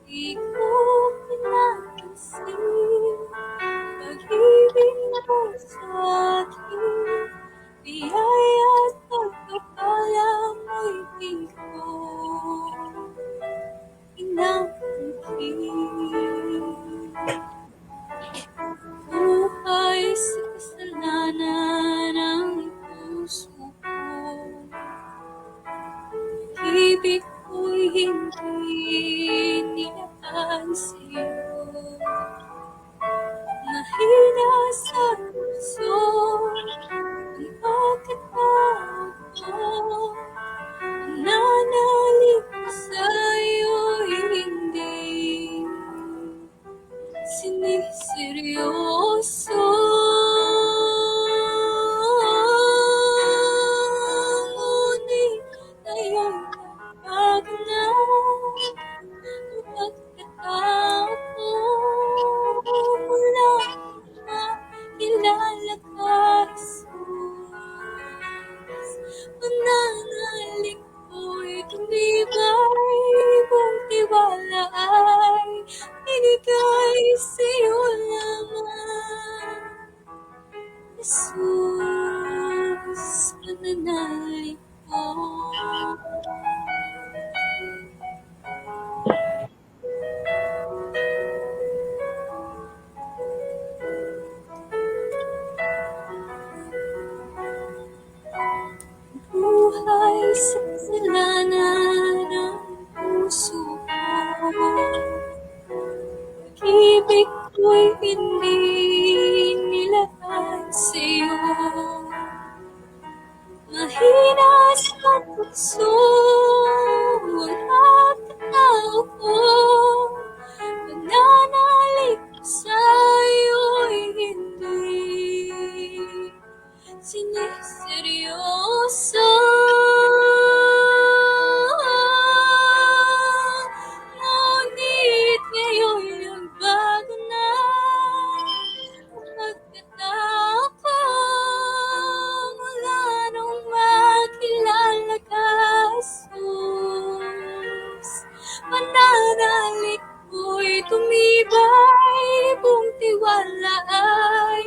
Di ko pinapansin pag-ibig mo sa akin, biyaya at pagpapala mo'y di ko inangkin. Buhay sa kasalanan ang puso ko, ibig ko'y hindi niyaan sa'yo. Mahina sa puso ang pagkatawag ko, nananalig ko sa'yo'y hindi siniseryoso. Ngunit ngayon napag na ang pagkatao ko, mula makilala ka, Jesus. Pananalig ko'y tumibay, buong tiwala ay binigay sa'yo lamang, Jesus. Pananalig ko. Buhay sa kasalanan ng puso ko, pag-ibig ko'y hindi nilagay sa'yo. Mahina sa puso ang pagkatao ko, pananalig ko sa'yo'y hindi siniseryoso. Ngunit ngayon nagbago na ang pagkatao ko, mula nung makilala ka, Jesus. Pananalig ko'y tumibay, buong tiwala ay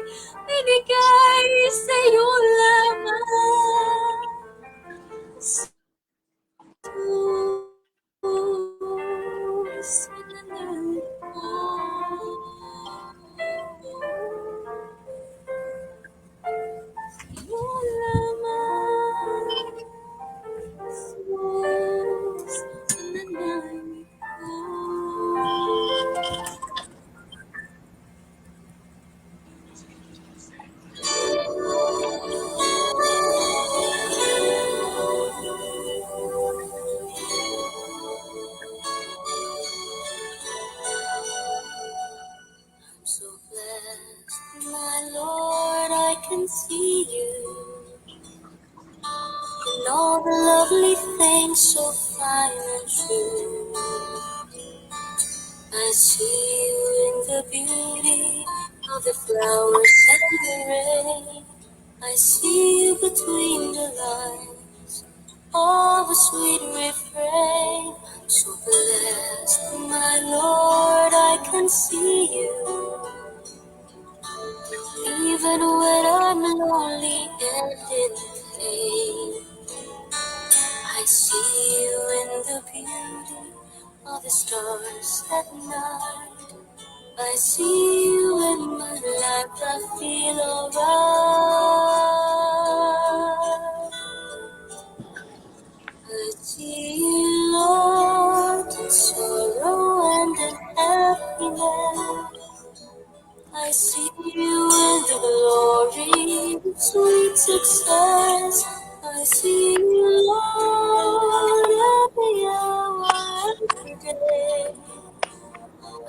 binigay sa'yo lamang, Jesus. Pananalig ko. Sa'yo lamang, Jesus. Pananalig ko. I'm so blessed, my Lord, I can see you in all the lovely things so fine and true. I see you in the beauty of the flowers and the rain. I see you between the lines of a sweet refrain. I'm so blessed, my Lord, I can see you. Even when I'm lonely and in pain, I see you in the beauty of the stars at night. I see you in my life, I feel alright. I see you, Lord, in sorrow and in happiness. I see you in the glory of sweet success. I see you, Lord, every hour, every day.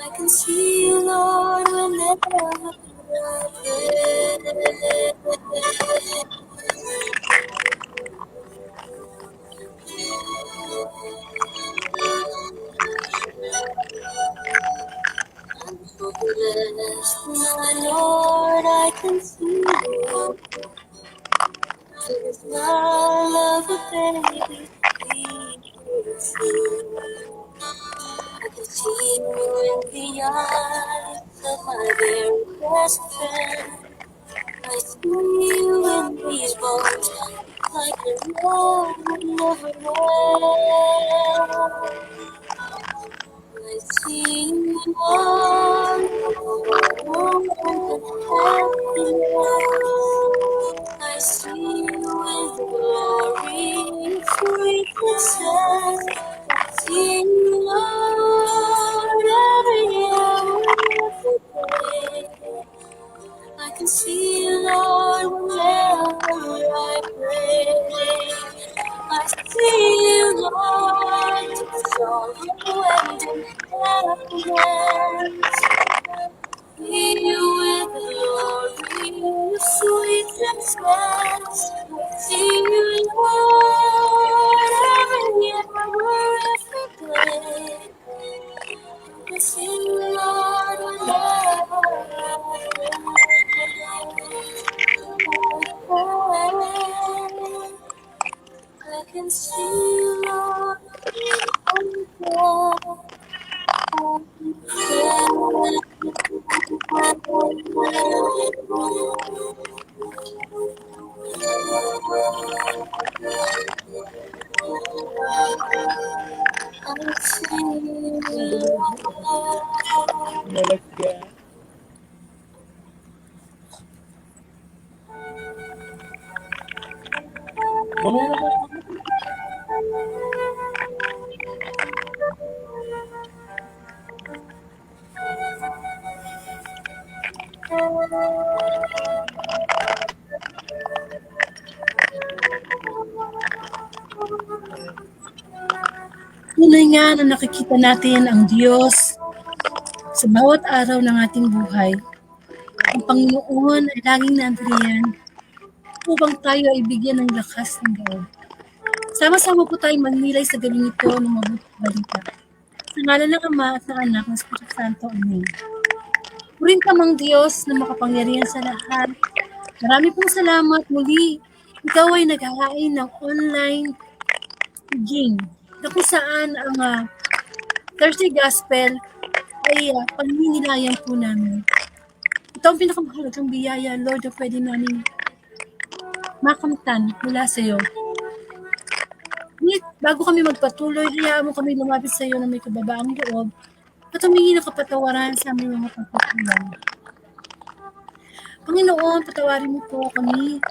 I can see you, Lord, whenever I pray. I'm so blessed, my Lord, I can see you. love of a baby, beautiful. I can see you in the eyes of my very best friend. I see you in these bones, like a love will never end. I see you all and happiness. I see you with glory, sweet success. See you, Lord, every hour of the day. I can see you, Lord, whenever I pray. I see you, Lord, to sorrow and in happiness. See you with glory, sweet success. See you, Lord, every hour, every day. I see you, Lord, whenever I pray. I can see you, Lord, oh I see you, Lord. Tunay nga na nakikita natin ang Diyos sa bawat araw ng ating buhay. Ang Panginoon ay laging nandiriyan upang tayo ay bigyan ng lakas ng loob. Sama-sama po tayong magnilay sa gabing ito ng mabuting balita. Sa ngalan ng Ama at ng Anak ng Espiritu Santo. Amen. Purin ka mang Diyos na makapangyarihan sa lahat. Marami pong salamat muli. Ikaw ay naghahain ng online teaching na kung saan ang Thursday Gospel ay paninilayan po namin. Ito ang pinakamahalagang biyaya, Lord, na pwede namin makamtan mula sa iyo. Ngunit bago kami magpatuloy, hayaan mo kami lumapit sa iyo na may kababaang loob at humingi ng kapatawaran sa aming mga pagkukulang. Panginoon, patawarin mo po kami.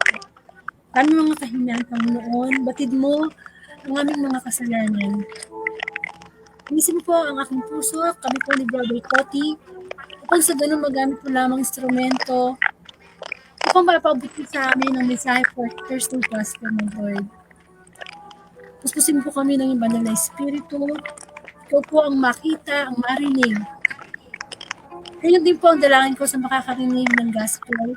Aming mga kahinaan, Panginoon, batid mo ang aming mga kasalanan. Inisin po ang aking puso, kami po ni Brother Coti, upang sa ganun magamit po lamang instrumento upang mapabuti sa amin ang mensahe for Thursday Gospel, my Lord. Puspusin po kami ng banal na Espiritu. Ikaw po ang makita, ang marinig. Ngayon din po ang dalangin ko sa makakarinig ng Gospel.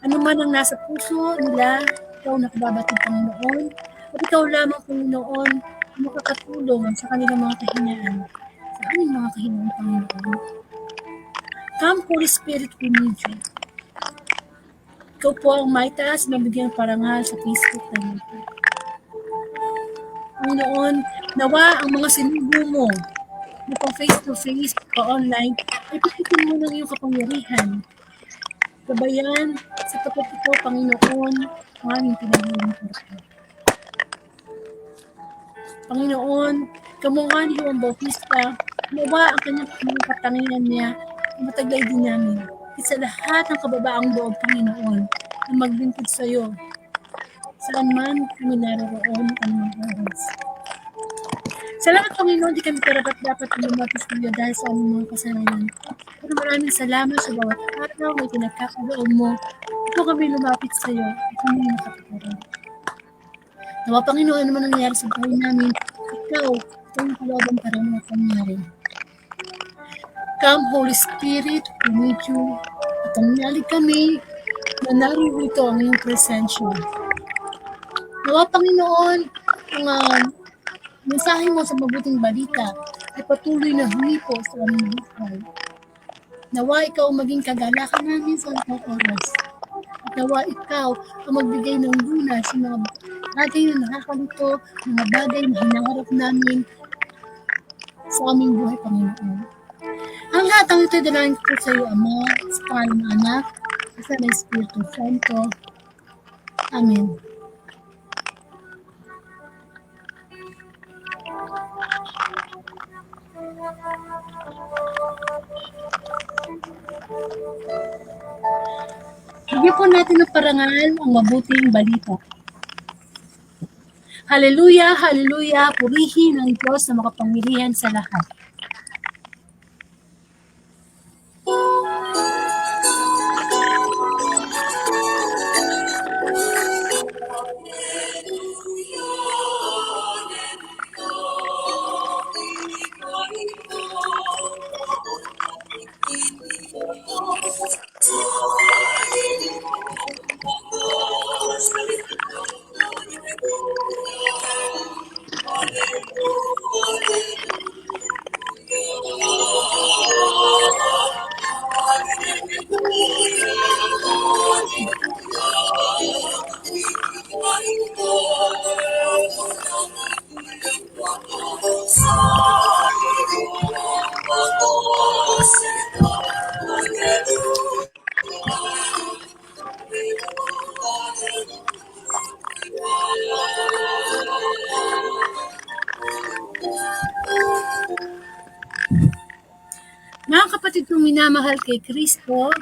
Ano man ang nasa puso nila, ikaw nakababatid, Panginoon. At ikaw lamang, Panginoon, ang makakatulong sa kanilang mga kahinaan. Sa aming mga kahinaan, Panginoon. Come, Holy Spirit, we need you. Ikaw po ang maitaas, mabigyan parangal sa Facebook namin. Panginoon, nawa ang mga sinubo mo na pang face-to-face o online, ay pikitin mo ng iyong kapangyarihan. Gabayan, sa tapat ito, Panginoon, ang aming pinaglilingkuran. Panginoon, kamukha ni Juan Bautista, nawa ang kanyang katangian niya, ang mataglay din namin. At sa lahat ng kababaang loob, Panginoon, na maglingkod sa iyo, saan man kami naroon anumang oras. Salamat, Panginoon, di kami karapat-dapat lumapit sa iyo dahil sa aming mga kasalanan. Pero maraming salamat sa bawat araw na pinagkakaloob mo. Ito kami lumapit sa iyo at kami nakapaturan. Nawa, Panginoon, ano man nangyari sa buhay namin, ikaw, itong kalooban para mga pangyari. Come, Holy Spirit, we need you. At ang nalig kami, na naririto ang iyong presensya. Nawa, Panginoon, ang mensahe mo sa mabuting balita ay patuloy na humipo sa aming buhay. Nawa ikaw maging kagalakan namin sa anong oras. At nawa ikaw ang magbigay ng lunas sa mga bagay na nakakalito, mga bagay na hinaharap namin sa aming buhay, Panginoon. Ang lahat ng ito, dalangin ko sa iyo, Ama, sa pangalan ng Anak, sa ng Espiritu Santo. Amen. Bigyan po natin ng parangal ang mabuting balita. Hallelujah, hallelujah, purihin ang Diyos na makapangyarihan sa lahat. Mga kapatid kong minamahal kay Kristo,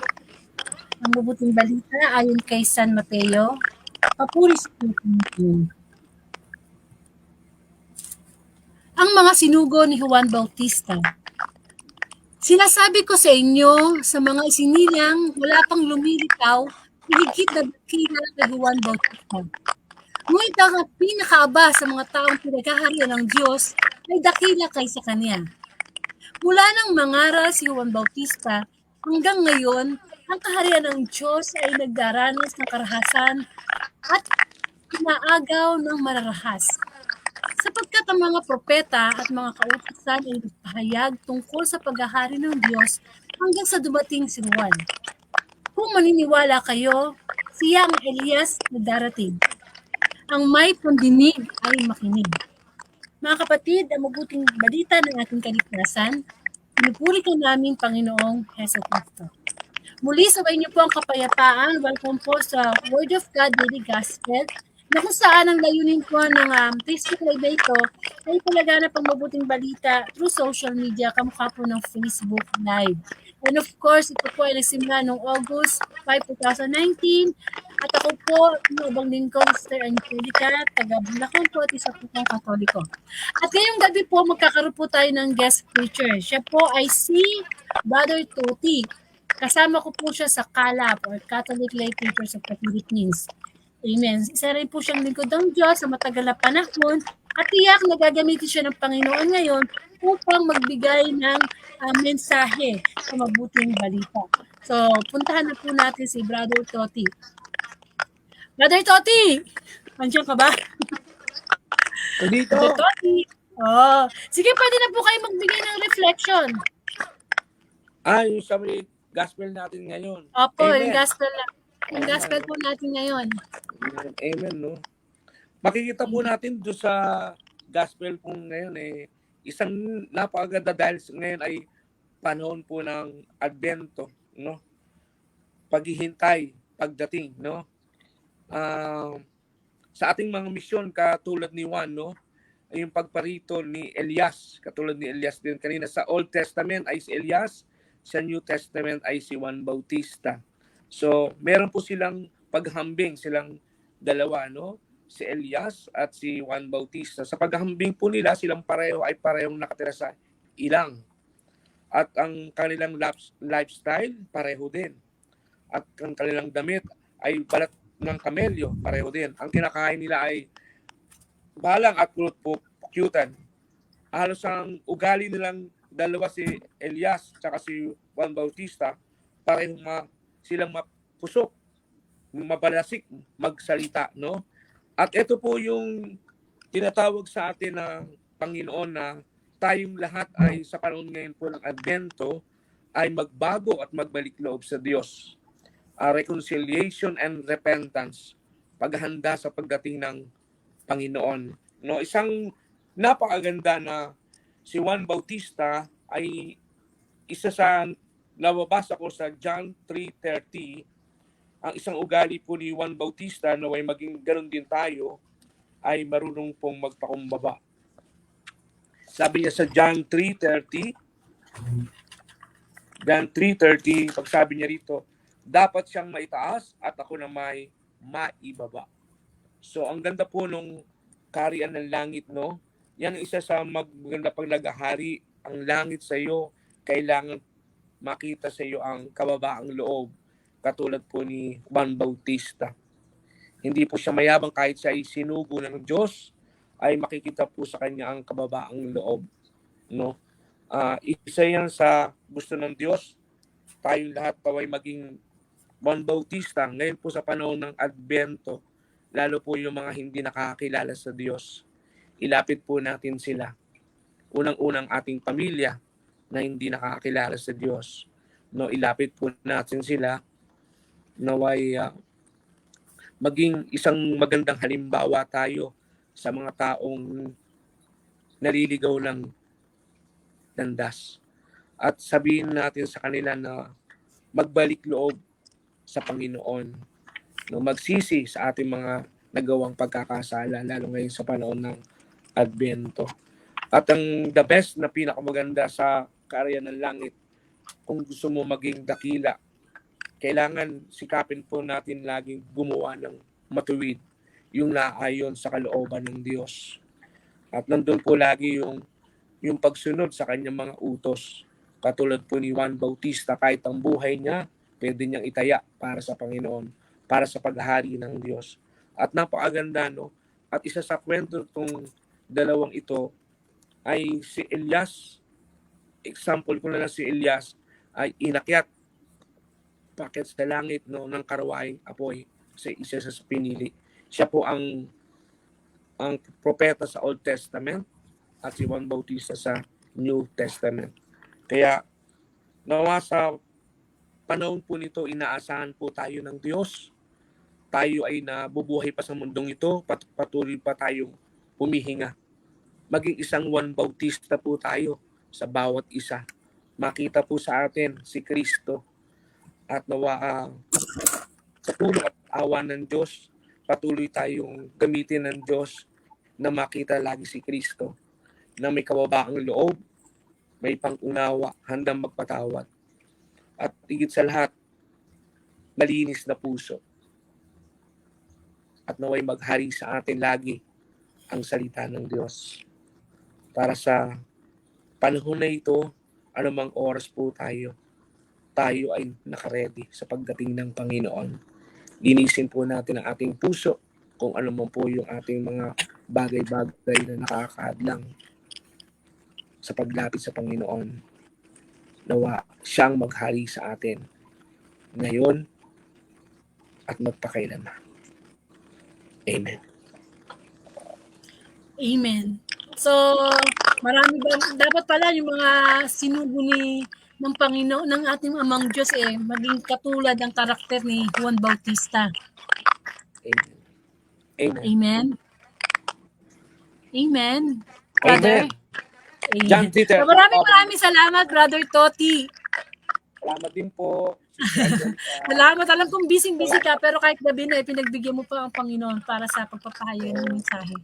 ang mabuting balita ayon kay San Mateo, papuri sa Panginoon. Ang mga sinugo ni Juan Bautista. Sinasabi ko sa inyo, sa mga isinilang wala pang lumilitaw, higit na dakila kay Juan Bautista. Ngunit ang pinakaaba sa mga taong pinaghaharian ng Diyos ay dakila kaysa kanya. Mula nang mangaral si Juan Bautista, hanggang ngayon, ang kaharian ng Diyos ay nagdaranas ng karahasan at inaagaw ng mararahas. Sapagkat ang mga propeta at mga kautusan ay nagpahayag tungkol sa paghahari ng Diyos hanggang sa dumating si Juan. Kung maniniwala kayo, siya ang Elias na darating. Ang may pandinig ay makinig. Mga kapatid, ang mabuting balita ng ating kaligtasan, pinupuri ka namin, Panginoong Heso Kristo. Muli, sabay niyo po ang kapayapaan. Welcome po sa Word of God Daily Gospel, na kung saan ang layunin po ng Facebook Live na ito ay palaganap ang mabuting balita through social media, kamukha po ng Facebook Live. And of course, ito po ay nagsimula noong August 5, 2019. At ako po, mabang lingkod, Sister Angelica, taga Bulacan po at isa po pong Katoliko. At ngayong gabi po, magkakaroon po tayo ng guest preacher. Siya po ay si Brother Toti. Kasama ko po siya sa CALAP or Catholic Lay Preachers of the Philippines. Amen. Isa rin po siyang lingkod ng Diyos sa matagal na panahon at tiyak na gagamitin siya ng Panginoon ngayon upang magbigay ng mensahe sa mabuting balita. So, puntahan na po natin si Brother Toti. Brother Toti! Andiyan ka ba? Dito. Brother Toti! Oh, sige, pwede na po kayo magbigay ng reflection. Yung sa may gospel natin ngayon. Opo, Amen. yung gospel po natin ngayon. Amen, no? Makikita po natin doon sa gospel po ngayon isang napakaganda dahil ngayon ay panahon po ng Advento, no? Paghihintay, pagdating, no? Sa ating mga misyon katulad ni Juan, no? Ay yung pagparito ni Elias, katulad ni Elias din kanina sa Old Testament ay si Elias, sa New Testament ay si Juan Bautista. So, meron po silang paghambing, silang dalawa, no? Si Elias at si Juan Bautista. Sa paghambing po nila, silang pareho ay parehong nakatira sa ilang. At ang kanilang lifestyle, pareho din. At ang kanilang damit ay balat ng kamelyo, pareho din. Ang kinakain nila ay balang at pukyutan. Halos ang ugali nilang dalawa, si Elias at si Juan Bautista, parehong silang mapusok, mabalasik, magsalita, no? At ito po yung tinatawag sa atin ng Panginoon na tayong lahat ay sa panahon ngayon po ng Advento ay magbago at magbalik loob sa Diyos. reconciliation and repentance, paghahanda sa pagdating ng Panginoon. No, isang napakaganda na si Juan Bautista ay isa sa nababasa ko sa John 3:30. Ang isang ugali po ni Juan Bautista na ay maging ganun din tayo ay marunong pong magpakumbaba. Sabi niya sa John 3:30, pag sabi niya rito, dapat siyang maitaas at ako na may maibaba. So ang ganda po nung kaharian ng langit, no? Yan ang isa sa maganda pag naghahari ang langit sa iyo, kailangan makita sa iyo ang kababaang loob, katulad po ni Juan Bautista. Hindi po siya mayabang kahit siya ay sinugo ng Diyos, ay makikita po sa kanya ang kababaang loob, no? Isa yan sa gusto ng Diyos, tayong lahat ay maging Juan Bautista. Ngayon po sa panahon ng Adbento, lalo po yung mga hindi nakakakilala sa Diyos, ilapit po natin sila. Unang-unang ating pamilya na hindi nakakakilala sa Diyos, no, ilapit po natin sila naway maging isang magandang halimbawa tayo sa mga taong naliligaw ng landas. At sabihin natin sa kanila na magbalik loob sa Panginoon, no, magsisi sa ating mga nagawang pagkakasala, lalo ngayon sa panahon ng Adbento. At ang the best na pinakamaganda sa kaharian ng langit, kung gusto mo maging dakila, kailangan sikapin po natin laging gumawa ng matuwid, yung naayon sa kalooban ng Diyos. At nandun po lagi yung pagsunod sa kanyang mga utos. Katulad po ni Juan Bautista, kahit ang buhay niya, pwede niyang itaya para sa Panginoon, para sa paghahari ng Diyos. At napakaganda, no? At isa sa kwento itong dalawang ito ay si Elias. Example ko na lang, si Elias ay inakyat paket sa langit, no, ng karawaing apoy sa isa sa pinili. Siya po ang propeta sa Old Testament at si Juan Bautista sa New Testament. Kaya nawa sa panahon po nito, inaasahan po tayo ng Diyos. Tayo ay nabubuhay pa sa mundong ito, patuloy pa tayong humihinga. Maging isang Juan Bautista po tayo sa bawat isa. Makita po sa atin si Kristo. At nawa sa tulong at awa ng Diyos, patuloy tayong gamitin ng Diyos na makita lagi si Kristo, na may kababaang loob, may pang-unawa, handang magpatawad. At higit sa lahat, malinis na puso. At naway maghari sa atin lagi ang salita ng Diyos. Para sa panahon na ito, anumang oras po tayo ay nakaredy sa pagdating ng Panginoon. Linisin po natin ang ating puso kung ano man po yung ating mga bagay-bagay na nakakahadlang sa paglapit sa Panginoon. Nawa siyang maghari sa atin ngayon at magpakailanman. Amen. Amen. So, marami ba, dapat pala yung mga sinugo ng Panginoon, ng ating Amang Diyos maging katulad ang karakter ni Juan Bautista. Amen. Amen. Amen. Amen. Brother. Amen. John 3:30. So, maraming salamat, Brother Toti. Salamat din po. Salamat. Alam kong busy ka, pero kahit gabi na, pinagbigyan mo pa ang Panginoon para sa pagpapahayo ng mensahe.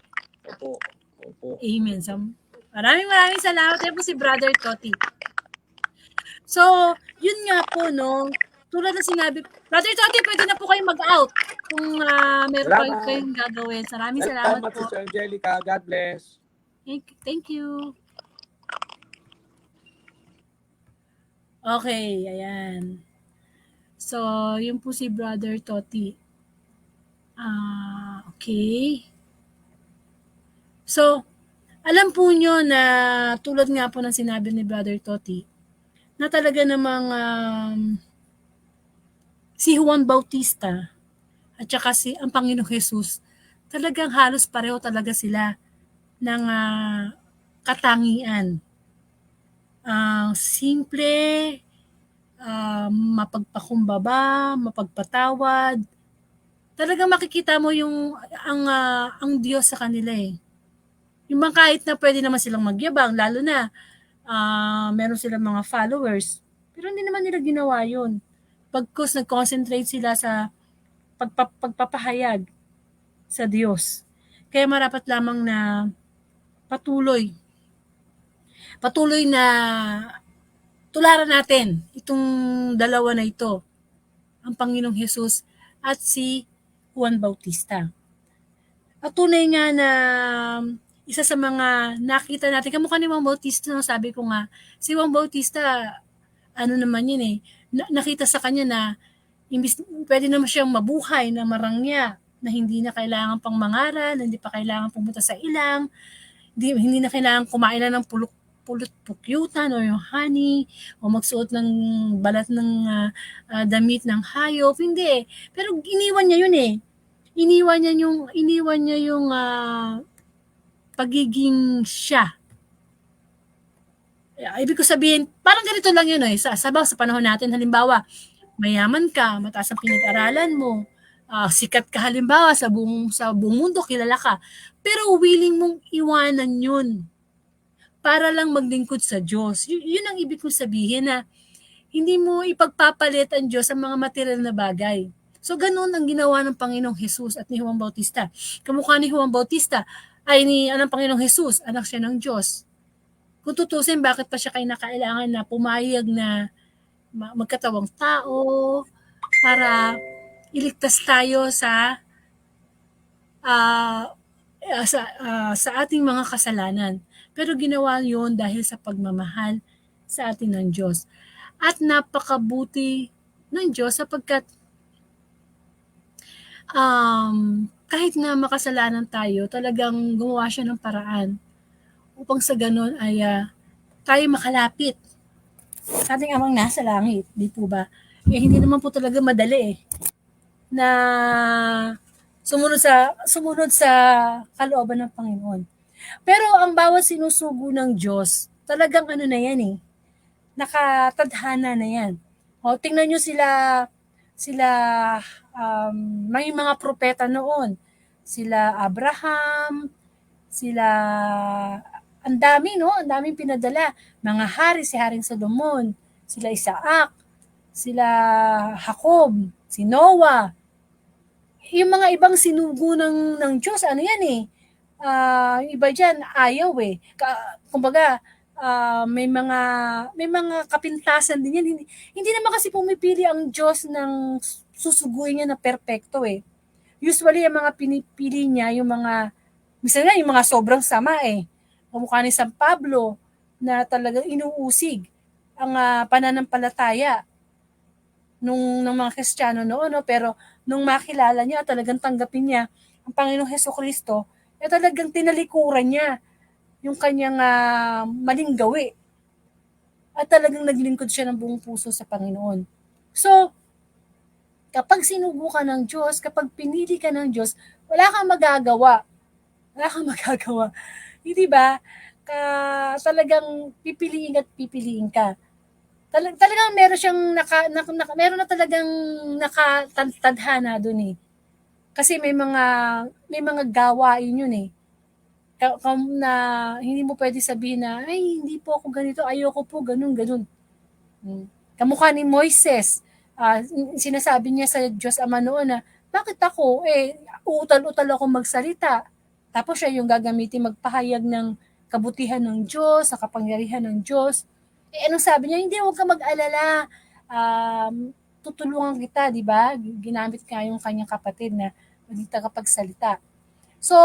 Opo. Amen. So, maraming salamat. Yan po si Brother Toti. So, yun nga po, no? Tulad na sinabi, Brother Toti, pwede na po kayo mag-out kung meron kayong gagawin. Maraming salamat po. Sister Angelica. God bless. Thank you. Okay, ayan. So, yun po si Brother Toti. Okay. So, alam po nyo na tulad nga po ng sinabi ni Brother Toti, na talaga namang si Juan Bautista at saka ang Panginoong Jesus, talagang halos pareho talaga sila ng katangian. Simple, mapagpakumbaba, mapagpatawad. Talagang makikita mo yung ang Diyos sa kanila eh. Yung mga kahit na pwede naman silang magyabang, lalo na meron silang mga followers, pero hindi naman nila ginawa yun. Pagkus nag-concentrate sila sa pagpapahayag sa Diyos. Kaya marapat lamang na patuloy na tularan natin itong dalawa na ito, ang Panginoong Hesus at si Juan Bautista. At tunay nga na isa sa mga nakita natin, kamukha ni Juan Bautista, no, sabi ko nga, si Juan Bautista, ano naman yun eh, nakita sa kanya na imbis, pwede naman siyang mabuhay na marangya, na hindi na kailangan pang mangaral, hindi pa kailangan pumunta sa ilang, hindi na kailangan kumain na ng pulot-pukyutan o yung honey o magsuot ng balat ng damit ng hayop, hindi. Pero iniwan niya yun eh. Iniwan niya yung pagiging siya. Ibig ko sabihin, parang ganito lang yun eh. Sa panahon natin, halimbawa, mayaman ka, mataas ang pinag-aralan mo, sikat ka halimbawa sa buong mundo, kilala ka. Pero willing mong iwanan yun para lang maglingkod sa Diyos. Yun ang ibig kong sabihin na hindi mo ipagpapalit ang Diyos sa mga material na bagay. So, ganun ang ginawa ng Panginoong Hesus at ni Juan Bautista. Kamukha ni Juan Bautista ay ni Panginoong Hesus, anak siya ng Diyos. Kung tutusin, bakit pa siya kailangan na pumayag na magkatawang tao para iligtas tayo sa ating mga kasalanan. Pero ginawa yun dahil sa pagmamahal sa atin ng Diyos. At napakabuti ng Diyos sapagkat kahit na makasalanan tayo, talagang gumawa siya ng paraan upang sa ganun ay tayo makalapit sa ating amang nasa langit, di po ba? Hindi naman po talaga madali na sumunod sa kalooban ng Panginoon. Pero ang bawat sinusugo ng Diyos, talagang na yan nakatadhana na yan. O, tingnan nyo sila may mga propeta noon. Sila Abraham, ang dami, no? Ang daming pinadala. Mga hari, si Haring Solomon, sila Isaac, sila Jacob, si Noah. Yung mga ibang sinugo ng Diyos, yan iba dyan, ayaw kumbaga, may mga kapintasan din yan. Hindi naman kasi pumipili ang Diyos ng susuguin niya na perpekto Usually, ang mga pinipili niya, yung mga sobrang sama Kamukha ni San Pablo na talagang inuusig ang pananampalataya ng mga Kristiyano noon, pero nung makilala niya, talagang tanggapin niya ang Panginoong Hesukristo, talagang tinalikuran niya yung kanyang maling gawi. At talagang naglingkod siya ng buong puso sa Panginoon. So, kapag sinugo ka ng Diyos, kapag pinili ka ng Diyos, wala kang magagawa. Hindi ba? Talagang pipiliin ka. Talagang meron siyang meron na talagang nakatadhana doon Kasi may mga gawain yun na hindi mo pwede sabihin na, ay, hindi po ako ganito, ayoko po, ganun. Kamukha ni Moises, sinasabi niya sa Diyos Ama noon na, bakit ako? Utal-utal ako magsalita. Tapos siya yung gagamitin magpahayag ng kabutihan ng Diyos, sa kapangyarihan ng Diyos. Anong sabi niya? Hindi, huwag ka mag-alala. Tutulungan kita, di ba? Ginamit ka yung kanyang kapatid na maging tagapagsalita. So,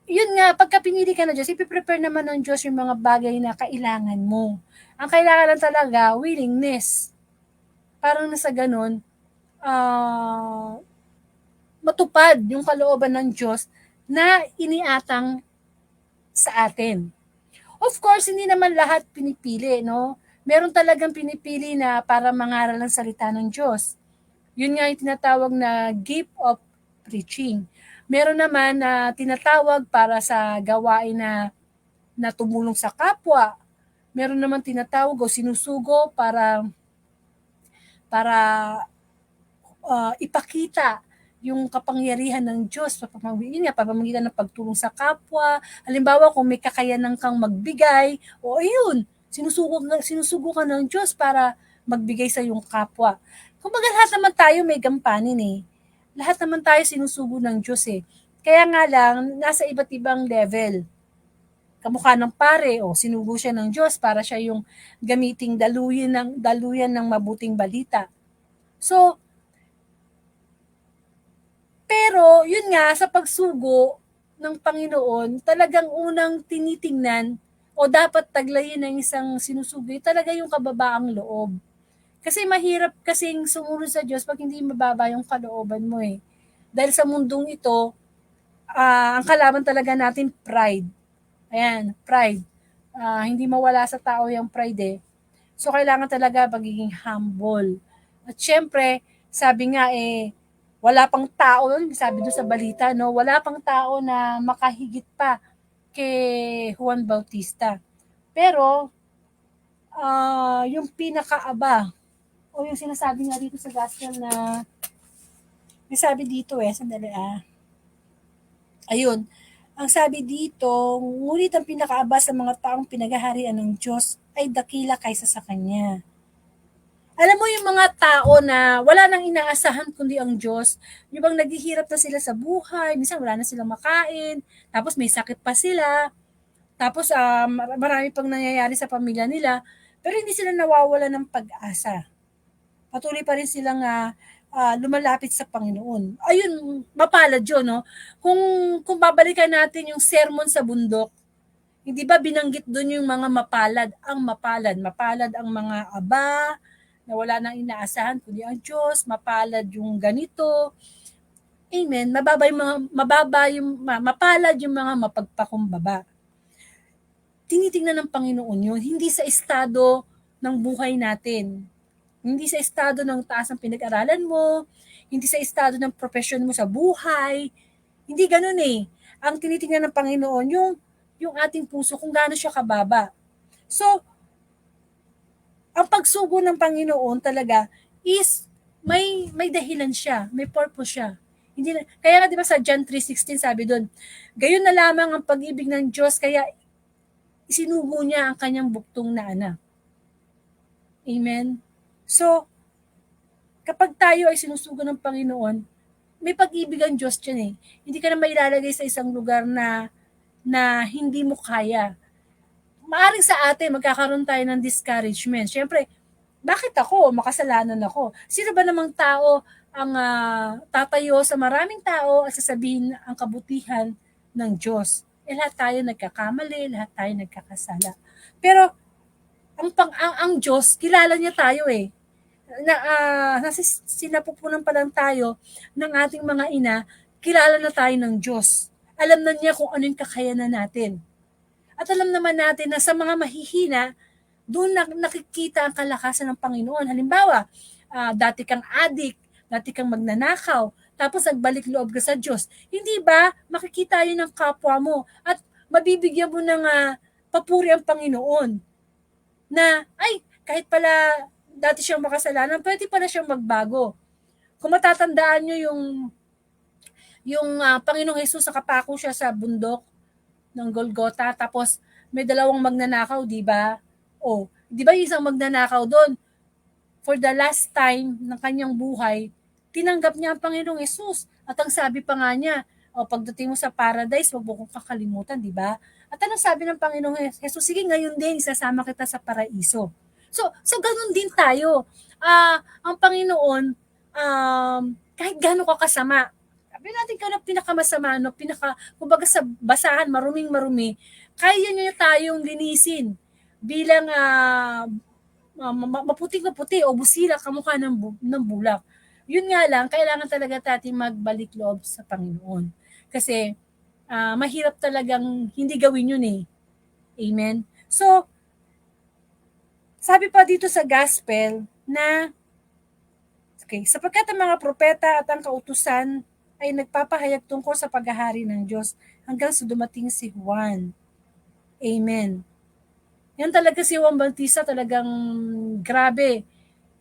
yun nga, pagka pinili ka na Diyos, ipiprepare naman ng Diyos yung mga bagay na kailangan mo. Ang kailangan lang talaga, willingness. Parang nasa ganun, matupad yung kalooban ng Diyos na iniatang sa atin. Of course, hindi naman lahat pinipili, no? Meron talagang pinipili na para mangaral ng salita ng Diyos. Yun nga yung tinatawag na gift of preaching. Meron naman na tinatawag para sa gawain na tumulong sa kapwa, Meron naman tinatawag o sinusugo para ipakita yung kapangyarihan ng Diyos sa pamamagitan ng pagtulong sa kapwa. Halimbawa, kung may kakayanan kang magbigay, o ayun, sinusugo ka ng Diyos para magbigay sa iyong kapwa. Kumbaga lahat naman tayo may gampanin eh. Lahat naman tayo sinusugo ng Diyos eh. Kaya nga lang, nasa iba't ibang level. Kamukha ng pare, o sinugo siya ng Diyos para siya yung gamiting daluyan ng mabuting balita. So, pero yun nga, sa pagsugo ng Panginoon, talagang unang tinitingnan o dapat taglayin ng isang sinusugo, talaga yung kababaang loob. Kasi mahirap kasing sumunod sa Diyos pag hindi mababa yung kalooban mo eh. Dahil sa mundong ito, ang kalaban talaga natin pride. Ayan, pride. Hindi mawala sa tao yung pride eh. So kailangan talaga pagiging humble. At syempre, sabi nga wala pang tao, sabi doon sa balita, no, wala pang tao na makahigit pa kay Juan Bautista. Pero yung pinakaaba o yung sinasabi nga dito sa gospel na may sabi dito sandali ayun, ang sabi dito, ngunit ang pinakaaba sa mga taong pinaghaharian ng Diyos ay dakila kaysa sa Kanya. Alam mo yung mga tao na wala nang inaasahan kundi ang Diyos, yung bang naghihirap na sila sa buhay, minsan wala na silang makain, tapos may sakit pa sila, tapos marami pang nangyayari sa pamilya nila, pero hindi sila nawawala ng pag-asa. Patuloy pa rin silang lumalapit sa Panginoon. Ayun, mapalad yun, no? Kung babalikan natin yung sermon sa bundok, hindi ba binanggit doon yung mga mapalad ang mga aba, na wala nang inaasahan kundi ang Diyos, mapalad yung ganito. Amen. Mapalad yung mga mapagpakumbaba. Tinitingnan ng Panginoon yun, hindi sa estado ng buhay natin. Hindi sa estado ng taas ng pinag-aralan mo, hindi sa estado ng profession mo sa buhay. Hindi ganun eh. Ang tinitingnan ng Panginoon, yung ating puso, kung gaano siya kababa. So, ang pagsugo ng Panginoon talaga is may dahilan siya, may purpose siya. Hindi na, kaya nga 'di ba sa John 3:16 sabi doon, gayon na lamang ang pag-ibig ng Diyos kaya isinugo niya ang kanyang buktong na anak. Amen. So, kapag tayo ay sinusugo ng Panginoon, may pag-ibig ang Diyos diyan eh. Hindi ka na mailalagay sa isang lugar na hindi mo kaya. Maaring sa atin, magkakaroon tayo ng discouragement. Siyempre, bakit ako? Makasalanan ako. Sino ba namang tao ang tatayo sa maraming tao at sasabihin ang kabutihan ng Diyos? Lahat tayo nagkakamali, lahat tayo nagkakasala. Pero, ang Diyos, kilala niya tayo eh. Sinapupunan pa lang tayo ng ating mga ina, kilala na tayo ng Diyos. Alam na niya kung ano yung kakayanan natin. At alam naman natin na sa mga mahihina, doon nakikita ang kalakasan ng Panginoon. Halimbawa, dati kang adik, dati kang magnanakaw, tapos nagbalik loob ka sa Diyos. Hindi ba makikita yun ng kapwa mo at mabibigyan mo ng papuri ang Panginoon na, ay, kahit pala dati siyang makasalanan, pwede pala siyang magbago. Kung matatandaan nyo yung Panginoong Jesus, nakapako siya sa bundok ng Golgota, tapos may dalawang magnanakaw, di ba? Di ba yung isang magnanakaw doon, for the last time ng kanyang buhay, tinanggap niya ang Panginoong Jesus. At ang sabi pa nga niya, pagdating mo sa paradise, wag mo kong kakalimutan, di ba? At anong sabi ng Panginoong Jesus? Sige, ngayon din, isasama kita sa paraiso. So ganun din tayo. Ang Panginoon, kahit gano'n ka kasama, sabi natin ka na pinakamasama, kumbaga sa basahan, maruming-marumi, kaya niya tayong linisin bilang maputing na puti o busila kamukha ng bulak. Yun nga lang, kailangan talaga natin magbalik loob sa Panginoon. Kasi mahirap talagang hindi gawin yun eh. Amen? So, sabi pa dito sa gospel na, sapagkat ang mga propeta at ang kautusan ay nagpapahayag tungkol sa paghahari ng Diyos hanggang sa dumating si Juan. Amen. Yan talaga si Juan Bautista, talagang grabe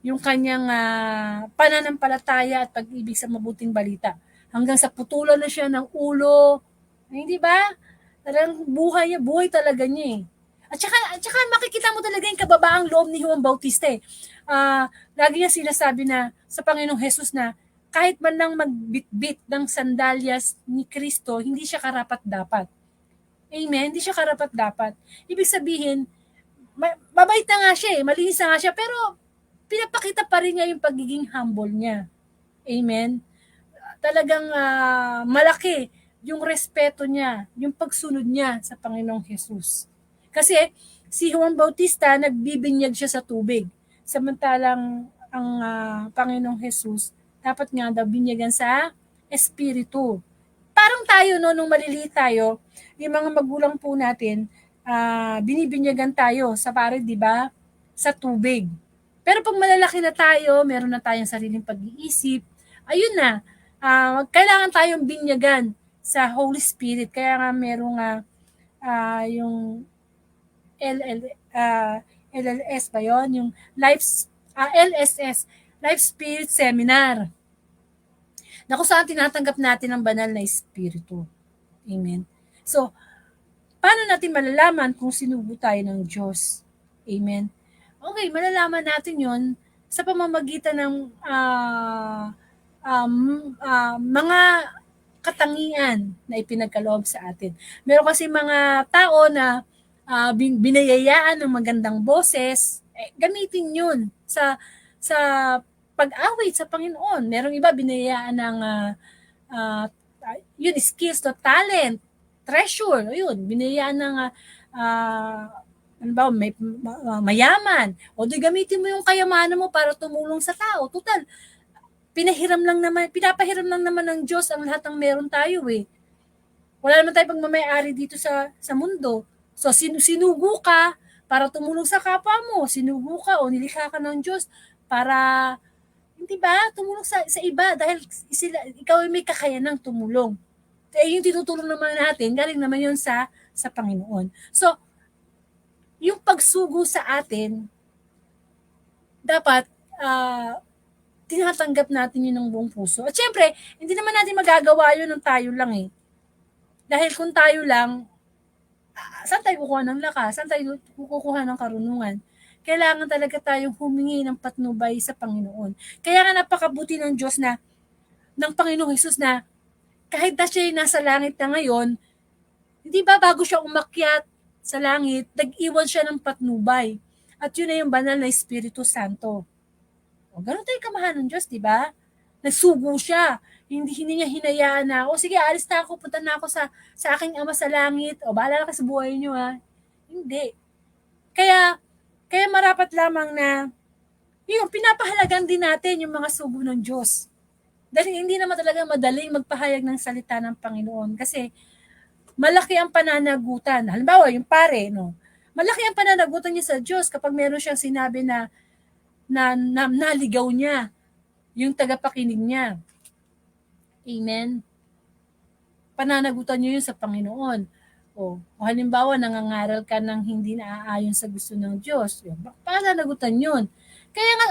yung kanyang pananampalataya at pag-ibig sa mabuting balita. Hanggang sa putulan na siya ng ulo. Hindi ba? Talagang buhay talaga niya eh. At saka makikita mo talaga yung kababaang loob ni Juan Bautista eh. Lagi niya sinasabi na sa Panginoong Jesus na kahit man lang magbitbit ng sandalyas ni Kristo, hindi siya karapat-dapat. Amen? Hindi siya karapat-dapat. Ibig sabihin, mabait na nga siya eh, malinis na nga siya, pero pinapakita pa rin niya yung pagiging humble niya. Amen? Talagang malaki yung respeto niya, yung pagsunod niya sa Panginoong Jesus. Kasi si Juan Bautista, nagbibinyag siya sa tubig. Samantalang ang Panginoong Jesus, dapat nga daw binyagan sa Espiritu. Parang tayo, no, nung maliliit tayo, yung mga magulang po natin, binibinyagan tayo sa pare, di ba? Sa tubig. Pero pag malalaki na tayo, meron na tayong sariling pag-iisip, ayun na, kailangan tayong binyagan sa Holy Spirit. Kaya nga merong yung LLS ba yun? Yung LSS, Life Spirit Seminar, na kung saan tinatanggap natin ang banal na Espiritu. Amen. So, paano natin malalaman kung sinugo tayo ng Diyos? Amen. Okay, malalaman natin yon sa pamamagitan ng mga katangian na ipinagkaloob sa atin. Meron kasi mga tao na binayayaan ng magandang boses, gamitin yun sa pag-awit sa Panginoon. Merong iba binayayaan ng yun, skills to talent, treasure, yun, binayayaan ng ano ba, mayaman. O di gamitin mo yung kayamanan mo para tumulong sa tao. Total, pinapahiram lang naman ng Diyos ang lahat ng meron tayo eh. Wala naman tayo pagmamayari dito sa mundo. So sinugo ka para tumulong sa kapwa mo. Sinugo ka o nilikha ka ng Diyos para, hindi ba, tumulong sa iba dahil ikaw ay may kakayanang tumulong. Yung tinutulong naman natin, galing naman yun sa Panginoon. So, yung pagsugo sa atin, dapat tinatanggap natin yun ng buong puso. At syempre, hindi naman natin magagawa yun ng tayo lang eh. Dahil kung tayo lang, saan tayo kukuha ng lakas? Saan tayo kukuha ng karunungan? Kailangan talaga tayong humingi ng patnubay sa Panginoon. Kaya nga napakabuti ng Diyos na, ng Panginoong Jesus na, kahit na siya nasa langit na ngayon, hindi ba bago siya umakyat sa langit, nag-iwan siya ng patnubay. At yun na yung banal na Espiritu Santo. O, ganun tayo kamahal ng Diyos, di ba? Nagsugo siya. Hindi niya hinayaan na, sige, alis na ako, punta na ako sa aking Ama sa langit. O, bahala ka sa buhay niyo, ha? Hindi. Kaya marapat lamang na, yung pinapahalagan din natin yung mga sugo ng Diyos. Dahil hindi naman talaga madaling magpahayag ng salita ng Panginoon. Kasi, malaki ang pananagutan. Halimbawa, yung pare, no? Malaki ang pananagutan niya sa Diyos kapag meron siyang sinabi na naligaw niya yung tagapakinig niya. Amen? Pananagutan niyo yun sa Panginoon. O halimbawa, nangangaral ka ng hindi naaayon sa gusto ng Diyos. Pananagutan yun. Kaya nga,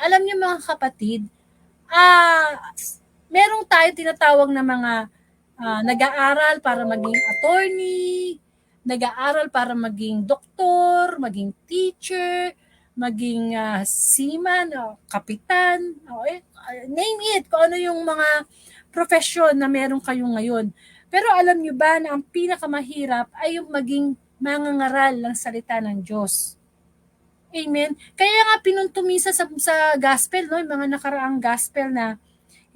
alam niyo mga kapatid, merong tayo tinatawag na mga nag-aaral para maging attorney, nag-aaral para maging doktor, maging teacher, maging seaman, kapitan, name it, kung ano yung mga profesyon na meron kayo ngayon. Pero alam nyo ba na ang pinakamahirap ay yung maging mangangaral ng salita ng Diyos. Amen? Kaya nga pinuntumisa sa gospel, no? Yung mga nakaraang gospel na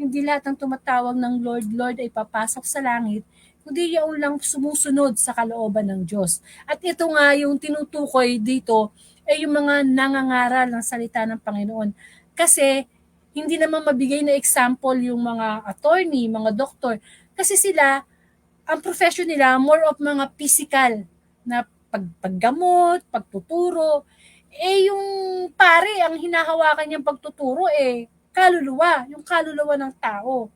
hindi lahat ng tumatawag ng Lord, Lord ay papasok sa langit, kundi yung lang sumusunod sa kalooban ng Diyos. At ito nga yung tinutukoy dito ay yung mga nangangaral ng salita ng Panginoon. Kasi hindi naman mabigay na example yung mga attorney, mga doktor. Kasi sila, ang profession nila, more of mga physical na paggamot, pagtuturo. Yung pare, ang hinahawakan niyang pagtuturo kaluluwa, yung kaluluwa ng tao.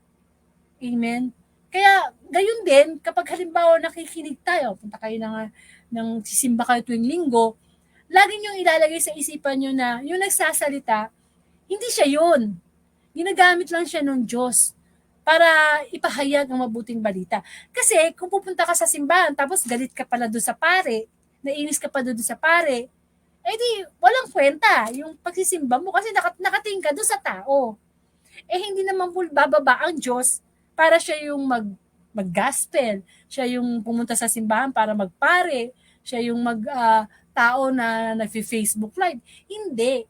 Amen? Kaya, gayon din, kapag halimbawa nakikinig tayo, punta kayo ng sisimba kayo tuwing linggo, lagi niyong ilalagay sa isipan niyo na yung nagsasalita, hindi siya yun. Ginagamit lang siya ng Diyos para ipahayag ang mabuting balita. Kasi kung pupunta ka sa simbahan tapos galit ka pala doon sa pare, nainis ka pa doon sa pare, eh di walang kwenta yung pagsisimba mo kasi nakatingin ka doon sa tao. Eh hindi naman po bababa ang Diyos para siya yung mag-gospel, siya yung pumunta sa simbahan para magpare, siya yung tao na nagfi-Facebook live. Hindi.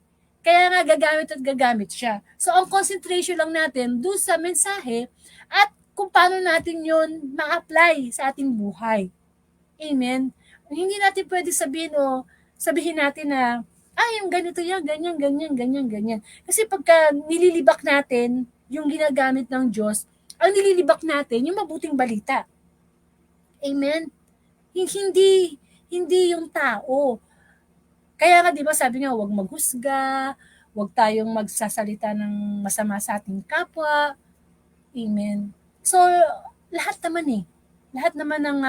Kaya nga gagamit siya. So ang concentration lang natin doon sa mensahe at kung paano natin yon ma-apply sa ating buhay. Amen. Hindi natin pwede sabihin natin na yung ganito yan, ganyan, ganyan, ganyan, ganyan. Kasi pagka nililibak natin yung ginagamit ng Diyos, ang nililibak natin yung mabuting balita. Amen. Hindi yung tao. Kaya nga 'di ba sabi nga huwag maghusga, huwag tayong magsasalita ng masama sa ating kapwa. Amen. So lahat naman ng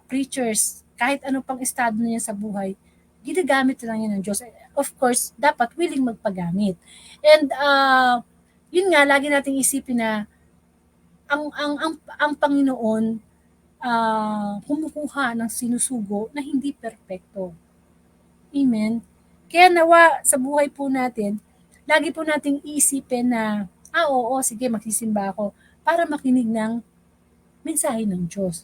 preachers, kahit ano pang estado niya sa buhay, ginagamit lang yun ng Diyos. Of course, dapat willing magpagamit. And yun nga lagi nating isipin na ang Panginoon kumukuha ng sinusugo na hindi perpekto. Amen. Kaya nawa sa buhay po natin, lagi po nating iisipin na, oo, sige, magsisimba ako para makinig ng mensahe ng Diyos.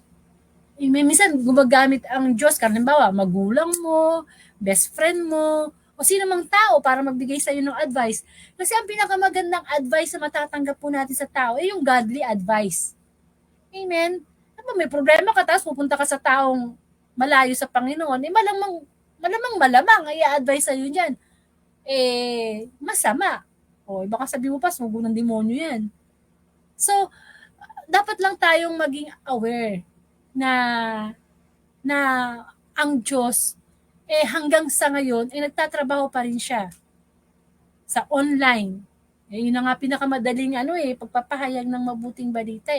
Amen. Minsan gumagamit ang Diyos, halimbawa, magulang mo, best friend mo, o sino mang tao para magbigay sa iyo ng advice. Kasi ang pinakamagandang advice na matatanggap po natin sa tao ay yung godly advice. Amen. May problema ka, tapos pupunta ka sa taong malayo sa Panginoon, malamang i-advise sa'yo dyan, masama. O, baka sabi mo pa, sugo ng demonyo yan. So, dapat lang tayong maging aware na ang Diyos, hanggang sa ngayon, nagtatrabaho pa rin siya sa online. Yun na nga pinakamadaling pagpapahayag ng mabuting balita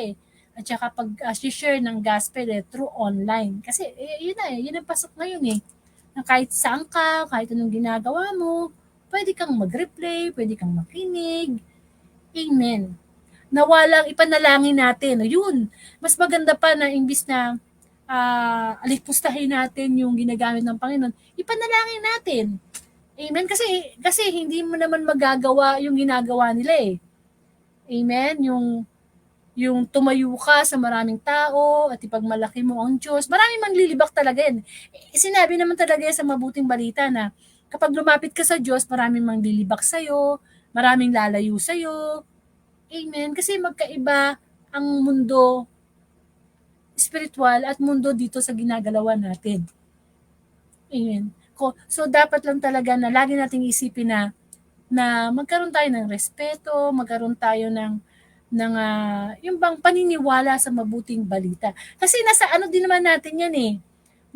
At saka pag-share ng gospel through online. Kasi yun ang pasok ngayon na kahit saan ka, kahit anong ginagawa mo, pwede kang mag-replay, pwede kang makinig. Amen. Nawalang ipanalangin natin. Yun, mas maganda pa na imbis na alipustahin natin yung ginagamit ng Panginoon, ipanalangin natin. Amen? Kasi hindi mo naman magagawa yung ginagawa nila Amen? Yung tumayo ka sa maraming tao at ipagmalaki mo ang Diyos. Maraming manlilibak talaga yan. Sinabi naman talaga yan sa mabuting balita na kapag lumapit ka sa Diyos, maraming manlilibak sa'yo, maraming lalayo sa'yo. Amen? Kasi magkaiba ang mundo spiritual at mundo dito sa ginagalawan natin. Amen. So dapat lang talaga na lagi nating isipin na magkaroon tayo ng respeto, magkaroon tayo ng yung bang paniniwala sa mabuting balita. Kasi nasa din naman natin yan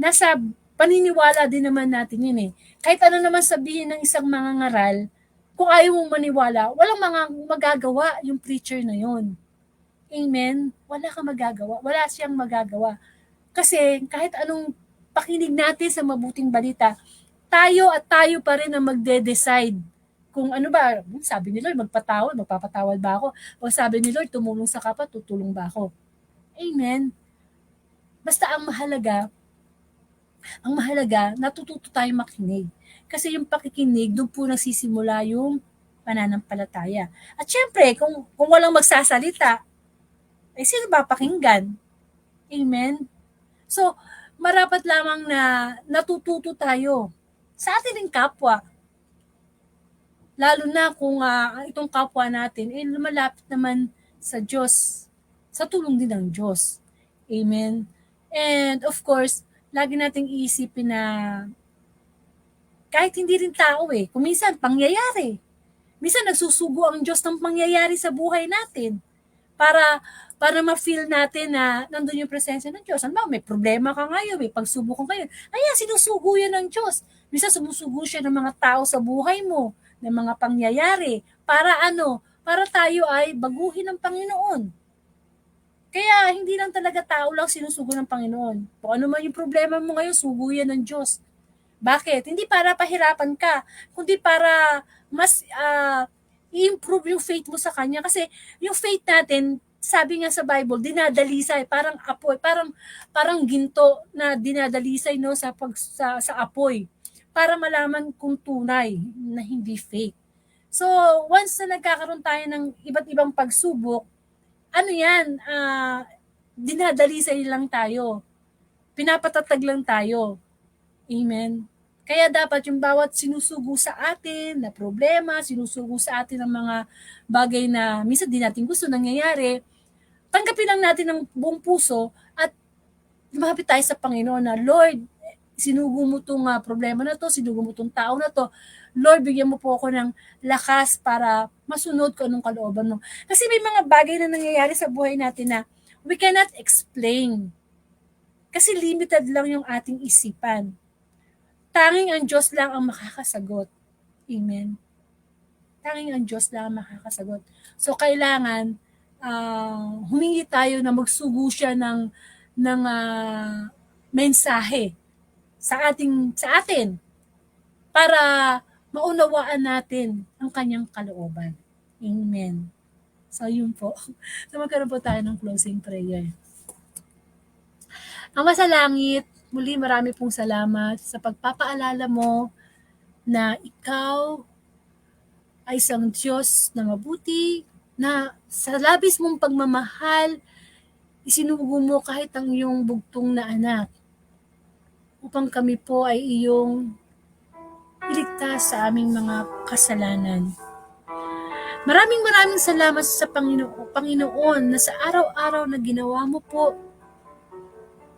Nasa paniniwala din naman natin yan Kahit ano naman sabihin ng isang mangangaral, kung ayaw mong maniwala, walang magagawa yung preacher na yon. Amen? Wala kang magagawa. Wala siyang magagawa. Kasi kahit anong pakinig natin sa mabuting balita, tayo pa rin ang magde-decide kung ano ba, sabi ni Lord, magpapatawad ba ako? O sabi ni Lord, tumulong sa kapwa, tutulong ba ako? Amen. Basta ang mahalaga, natututo tayo makinig. Kasi yung pakikinig, doon po nagsisimula yung pananampalataya. At syempre, kung walang magsasalita, sino ba pakinggan? Amen? So, marapat lamang na natututo tayo sa ating kapwa. Lalo na kung itong kapwa natin lumalapit naman sa Diyos, sa tulong din ng Diyos. Amen? And of course, lagi nating iisipin na kahit hindi rin tao kung minsan pangyayari. Minsan nagsusugo ang Diyos ng pangyayari sa buhay natin para ma-feel natin na nandun yung presensya ng Diyos. Ano ba, may problema ka ngayon, may pagsubok ka ngayon. Sinusugo yan ng Diyos. Minsan sumusugo siya ng mga tao sa buhay mo, ng mga pangyayari, para para tayo ay baguhin ng Panginoon. Kaya hindi lang talaga tao lang sinusugo ng Panginoon. Kung ano man yung problema mo ngayon, sugo yan ng Diyos. Bakit? Hindi para pahirapan ka, kundi para mas i-improve yung faith mo sa Kanya. Kasi yung faith natin, sabi nga sa Bible, dinadalisay, parang apoy, parang ginto na dinadalisay, no, sa apoy para malaman kung tunay na hindi fake. So, once na nagkakaroon tayo ng iba't ibang pagsubok, ano yan, dinadalisay lang tayo. Pinapatatag lang tayo. Amen. Kaya dapat yung bawat sinusugo sa atin na problema, sinusugo sa atin ng mga bagay na minsan di natin gusto nangyayari, tanggapin lang natin ng buong puso at lumapit tayo sa Panginoon na, Lord, sinugo mo itong problema na to, sinugo mo itong tao na to. Lord, bigyan mo po ako ng lakas para masunod ko anong kalooban mo. Kasi may mga bagay na nangyayari sa buhay natin na we cannot explain. Kasi limited lang yung ating isipan. Tanging ang Diyos lang ang makakasagot. Amen. Tanging ang Diyos lang ang makakasagot. So, kailangan humingi tayo na magsugo siya ng mensahe sa atin para maunawaan natin ang kanyang kalooban. Amen. So, yun po. So, magkaroon po tayo ng closing prayer. Ama sa langit, muli marami pong salamat sa pagpapaalala mo na ikaw ay isang Diyos na mabuti, na sa labis mong pagmamahal, isinugo mo kahit ang iyong bugtong na anak upang kami po ay iyong iligtas sa aming mga kasalanan. Maraming salamat sa Panginoon na sa araw-araw na ginawa mo po,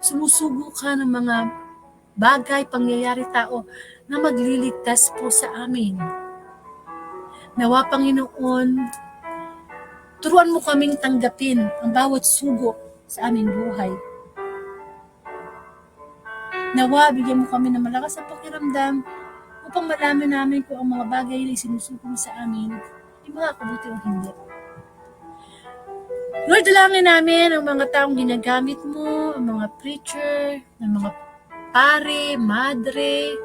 sumusugo ka ng mga bagay, pangyayari, tao na magliligtas po sa amin. Nawa, Panginoon, turuan mo kaming tanggapin ang bawat sugo sa aming buhay. Nawa, bigyan mo kami ng malakas na pakiramdam upang malaman namin kung ang mga bagay na isinusugo sa amin ay makakabuti o hindi. Lord, dalangin namin ang mga taong ginagamit mo, ang mga preacher, ang mga pare, madre,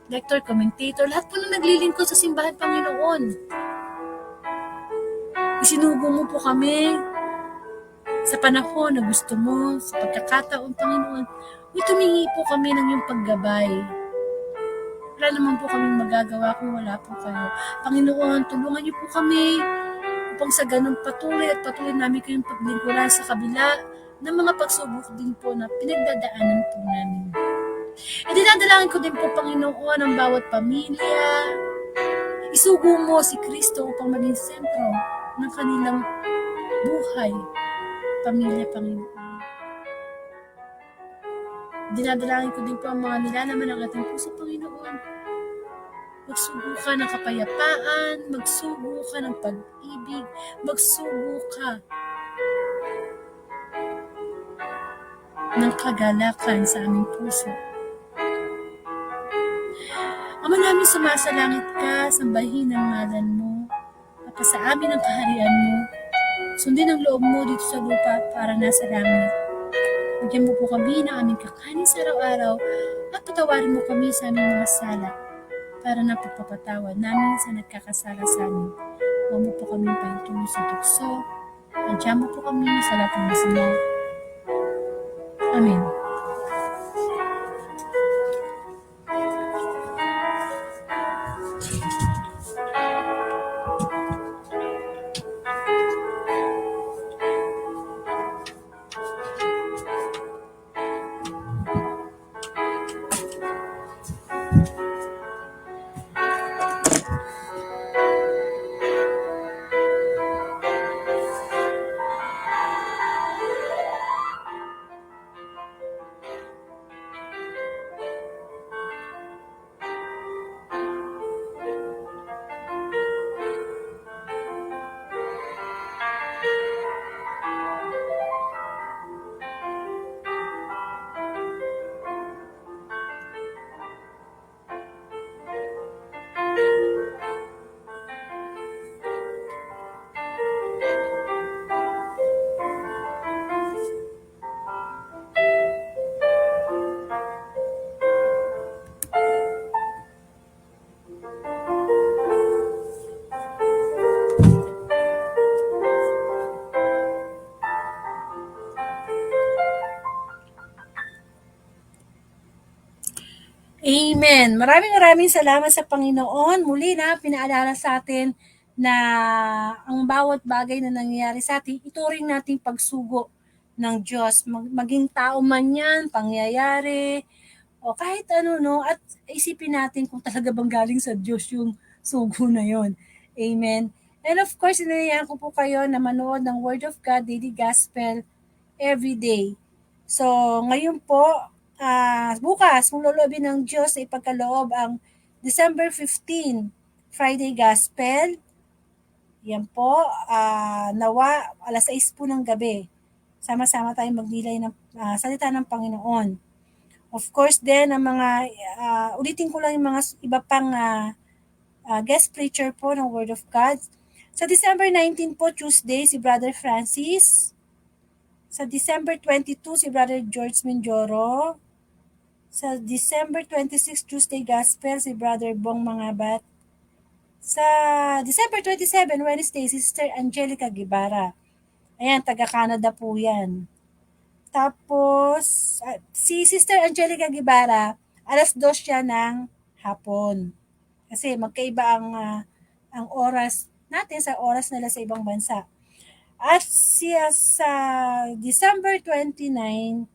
lector, commentator, lahat po na naglilingkod sa simbahan, Panginoon. Isinugo mo po kami sa panahon na gusto mo, sa pagkakataon, Panginoon. Tumingi po kami ng iyong paggabay. Wala naman po kami magagawa kung wala po kayo. Panginoon, tulungan niyo po kami upang sa ganun patuloy namin kayong paglingkuran sa kabila ng mga pagsubok din po na pinagdadaanan po namin. Dinadalangin ko din po, Panginoon, ang bawat pamilya. Isugo mo si Kristo upang maging sentro ng kanilang buhay. Pamilya, Panginoon. Dinadalangin ko din po ang mga nilalaman ng ating puso, Panginoon. Magsugo ka ng kapayapaan, magsugo ka ng pag-ibig, magsugo ka ng kagalakan sa aming puso. Ama namin, sumasalangit ka, sambahin ang ngalan mo, at sa amin ang kaharian mo. Sundin ang loob mo dito sa lupa para nasa langit. Bigyan mo po kami ng aming kakanin sa araw-araw at patawarin mo kami sa aming mga sala para na pagpapatawad namin sa nagkakasala sa amin. Huwag mo po kami pahintulong sa tukso. Nandiyan mo po kami sa lahat ng masama. Amen. Amen. Maraming salamat sa Panginoon. Muli na pinaalala sa atin na ang bawat bagay na nangyayari sa atin, ituring nating pagsugo ng Diyos. Maging tao man yan, pangyayari, o kahit ano, no? At isipin natin kung talaga bang galing sa Diyos yung sugo na yon. Amen. And of course, inanayahan ko po kayo na manood ng Word of God, Daily Gospel, every day. So, ngayon po, bukas, kung loloobin ng Diyos na ipagkaloob ang December 15, Friday Gospel. Yan po, nawa, alas 6 po ng gabi. Sama-sama tayong magnilay ng salita ng Panginoon. Of course, din, ang mga, ulitin ko lang yung mga iba pang guest preacher po ng Word of God. Sa December 19 po, Tuesday, si Brother Francis. Sa December 22, si Brother George Minjoro. Sa December 26, Tuesday Gospel, si Brother Bong Mangabat. Sa December 27, Wednesday, si Sister Angelica Guevara. Ayan, taga-Canada po yan. Tapos, si Sister Angelica Guevara, alas 2 siya ng hapon. Kasi magkaiba ang oras natin sa oras nila sa ibang bansa. At siya sa December 29,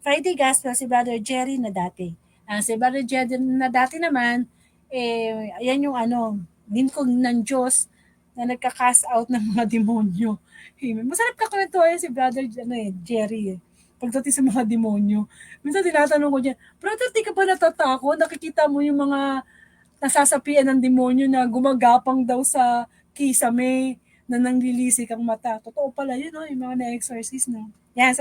Friday Gospel, si Brother Jerry na dati. Si Brother Jerry na dati naman, ayan yung lingkod ng Diyos na nagka-cast out ng mga demonyo. Masarap kakwentuhan si Brother Jerry. Pagdating sa mga demonyo. Minsan tinatanong ko niya, Brother, di ka ba natatakot? Nakikita mo yung mga nasasapian ng demonyo na gumagapang daw sa kisame na nanglilisik ang mata. Totoo pala yun, no? Yung mga na-exorcist, no? Yan,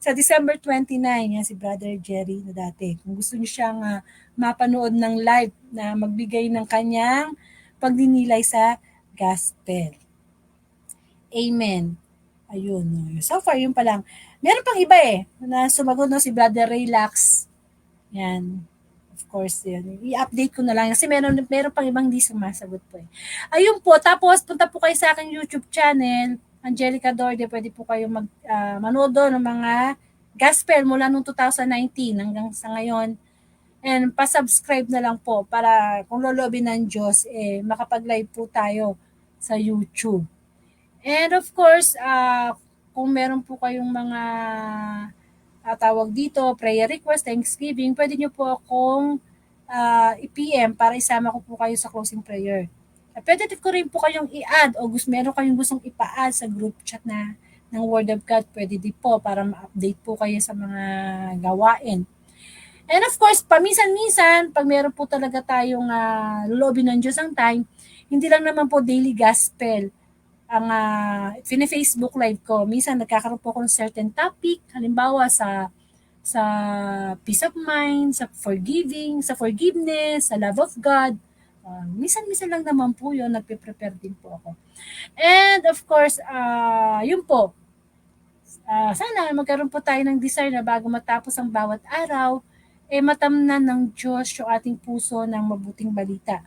sa December 29, yan si Brother Jerry na dati. Kung gusto niyo siyang mapanood ng live na magbigay ng kanyang pagdinilay sa gospel. Amen. Ayun. So far, yun pa lang. Meron pang iba na sumagot si Brother Relax. Yan. Of course, yun. I-update ko na lang kasi meron pang ibang di sumasagot po Ayun po. Tapos, punta po kayo sa aking YouTube channel, Angelica Dorde. Pwede po kayo manood doon ng mga gospel mula noong 2019 hanggang sa ngayon. And pa-subscribe na lang po para kung loloobin ng Diyos, makapag-live po tayo sa YouTube. And of course, kung meron po kayong mga tawag dito, prayer request, Thanksgiving, pwede nyo po akong i-PM para isama ko po kayo sa closing prayer. Pwede ko rin po kayong i-add o meron kayong gustong ipa-add sa group chat ng Word of God, pwede din po para ma-update po kayo sa mga gawain. And of course, paminsan-minsan, pag meron po talaga tayong lulobin ng Diyos ang time, hindi lang naman po daily gospel ang Facebook live ko. Minsan nagkakaroon po ako ng certain topic, halimbawa sa peace of mind, sa forgiving, sa forgiveness, sa love of God. Minsan-minsan lang naman po yun, nagpe-prepare din po ako. And of course, yun po, sana magkaroon po tayo ng desire na bago matapos ang bawat araw, matamnan ng Diyos yung ating puso ng mabuting balita.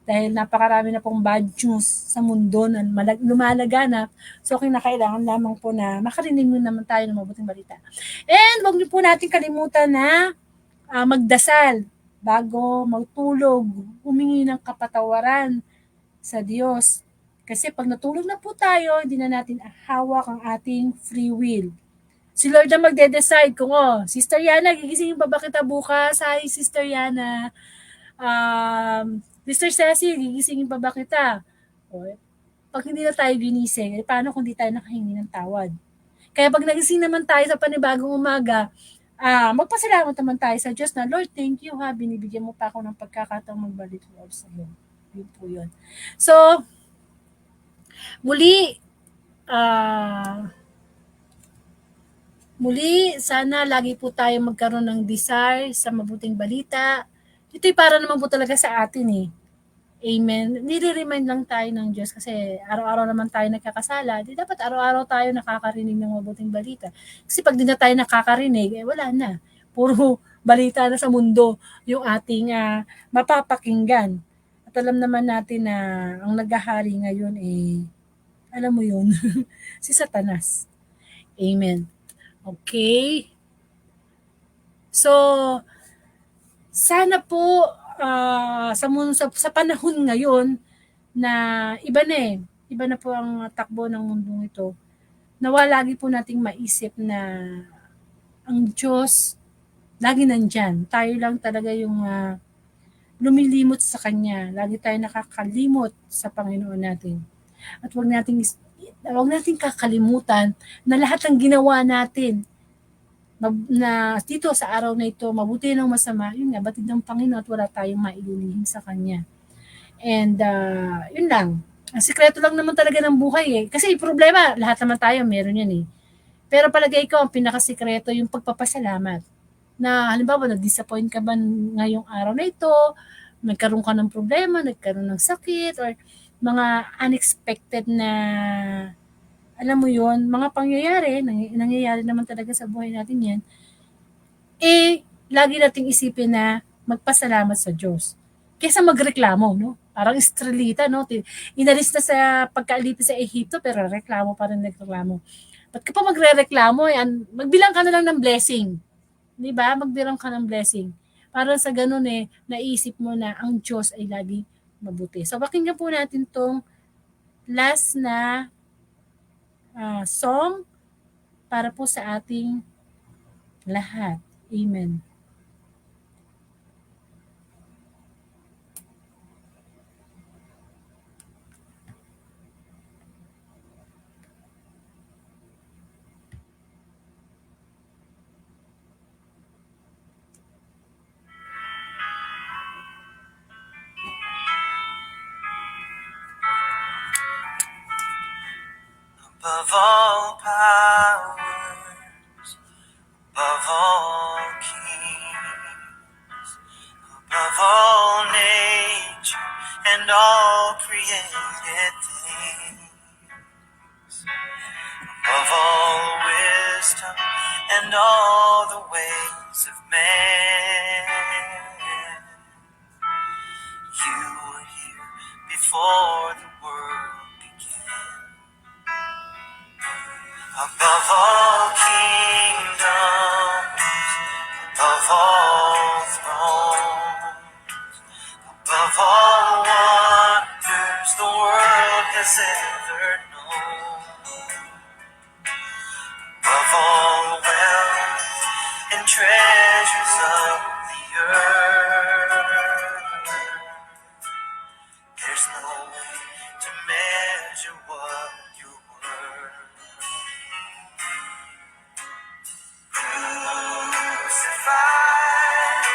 Dahil napakarami na pong bad news sa mundo na lumalaganap. So, kinakailangan lamang po na makarinig mo naman tayo ng mabuting balita. And wag niyo po natin kalimutan na magdasal bago magtulog, humingi ng kapatawaran sa Diyos. Kasi pag natulog na po tayo, hindi na natin hawak ang ating free will. Si Lord na magde-decide kung, Sister Yana, gigisingin pa ba kita bukas? Hi, Sister Yana. Mr. Ceci, gigisingin pa ba kita? Pag hindi na tayo ginising, paano kung di tayo nakahingi ng tawad? Kaya pag nagising naman tayo sa panibagong umaga, magpasalamat naman tayo sa Diyos na, Lord, thank you binibigyan mo pa ako ng pagkakataong magbalik Lord sa iyo. Yun po yun. So, muli, sana lagi po tayo magkaroon ng desire sa mabuting balita. Ito'y para naman po talaga sa atin Amen. Nire-remind lang tayo ng Diyos kasi araw-araw naman tayo nagkakasala. Di dapat araw-araw tayo nakakarinig ng mabuting balita. Kasi pag di na tayo nakakarinig, wala na. Puro balita na sa mundo yung ating mapapakinggan. At alam naman natin na ang naghahari ngayon alam mo yun, si Satanas. Amen. Okay? So, sana po sa panahon ngayon na iba na iba na po ang takbo ng mundong ito. Nawa lagi po nating maisip na ang Diyos lagi nandyan. Tayo lang talaga yung lumilimot sa Kanya. Lagi tayo nakakalimot sa Panginoon natin. At wag nating kakalimutan na lahat ng ginawa natin na dito sa araw na ito, mabuti ng masama, yun nga, batid ng Panginoon at wala tayong maililihim sa Kanya. And yun lang. Ang sikreto lang naman talaga ng buhay Kasi problema, lahat naman tayo meron yan Pero palagay ko, ang pinakasikreto yung pagpapasalamat. Na halimbawa, nag-disappoint ka ba ngayong araw na ito, nagkaroon ka ng problema, nagkaroon ng sakit, or mga unexpected na, alam mo yon mga pangyayari, nangyayari naman talaga sa buhay natin yan, lagi nating isipin na magpasalamat sa Diyos. Kaysa magreklamo, no? Parang Israelita, no? Inalis na sa pagkaalipin sa Ehipto, pero reklamo pa rin nagreklamo. Ba't ka pa magre-reklamo? Magbilang ka na lang ng blessing. Di ba? Magbilang ka ng blessing. Para sa ganun naisip mo na ang Diyos ay lagi mabuti. So, pakinggan po natin tong last na song para po sa ating lahat. Amen. Above all powers, above all kings, above all nature and all created things, above all wisdom and all the ways of man, you were here before the world began. Above all kingdoms, above all thrones, above all wonders the world has ever known, above all wealth and treasures of the earth, there's no way to measure what you're worth. Crucified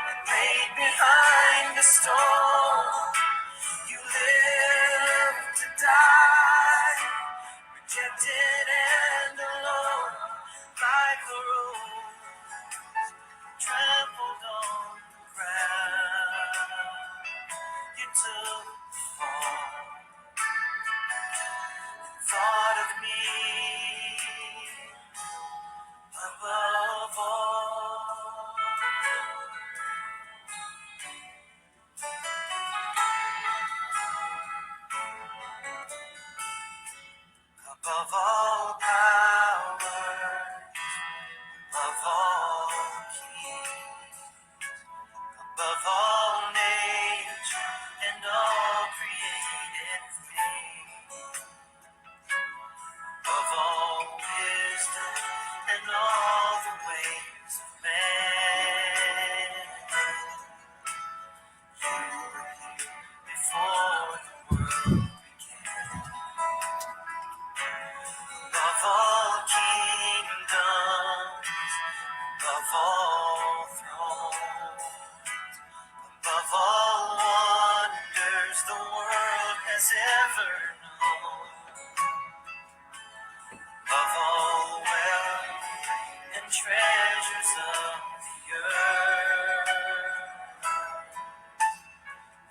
and laid behind a stone, you lived to die, rejected and alone, like a rose trampled on the ground. You took the fall, thought of me above all. Above all powers, above all kings, above all nature and all created things, above all wisdom and all the ways of man, you were here before the world began. Above all kingdoms, above all thrones, above all wonders the world has ever known, above all wealth and treasures of the earth,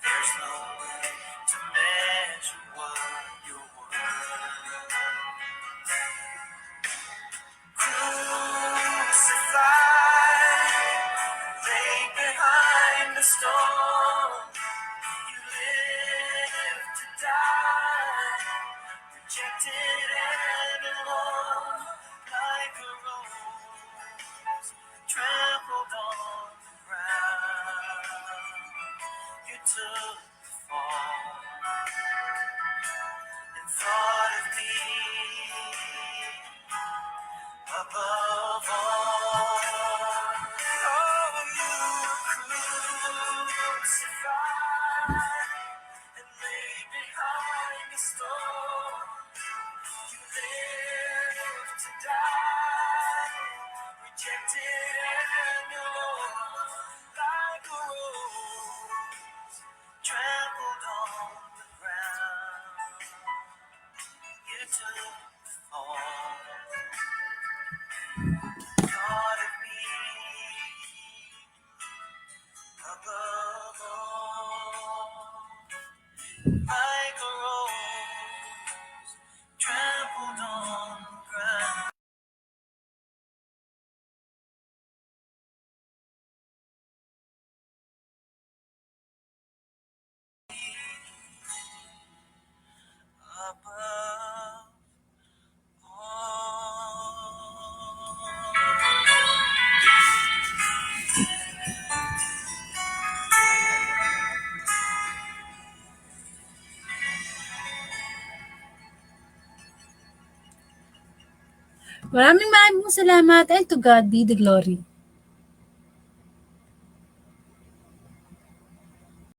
there's no way to measure what you're worth. Crucified, laid behind the stone, you lived to die, rejected and alone, like a rose trampled on the ground. thought of me above all, like a rose trampled on the ground. Above Maraming maraming salamat and to God be the glory.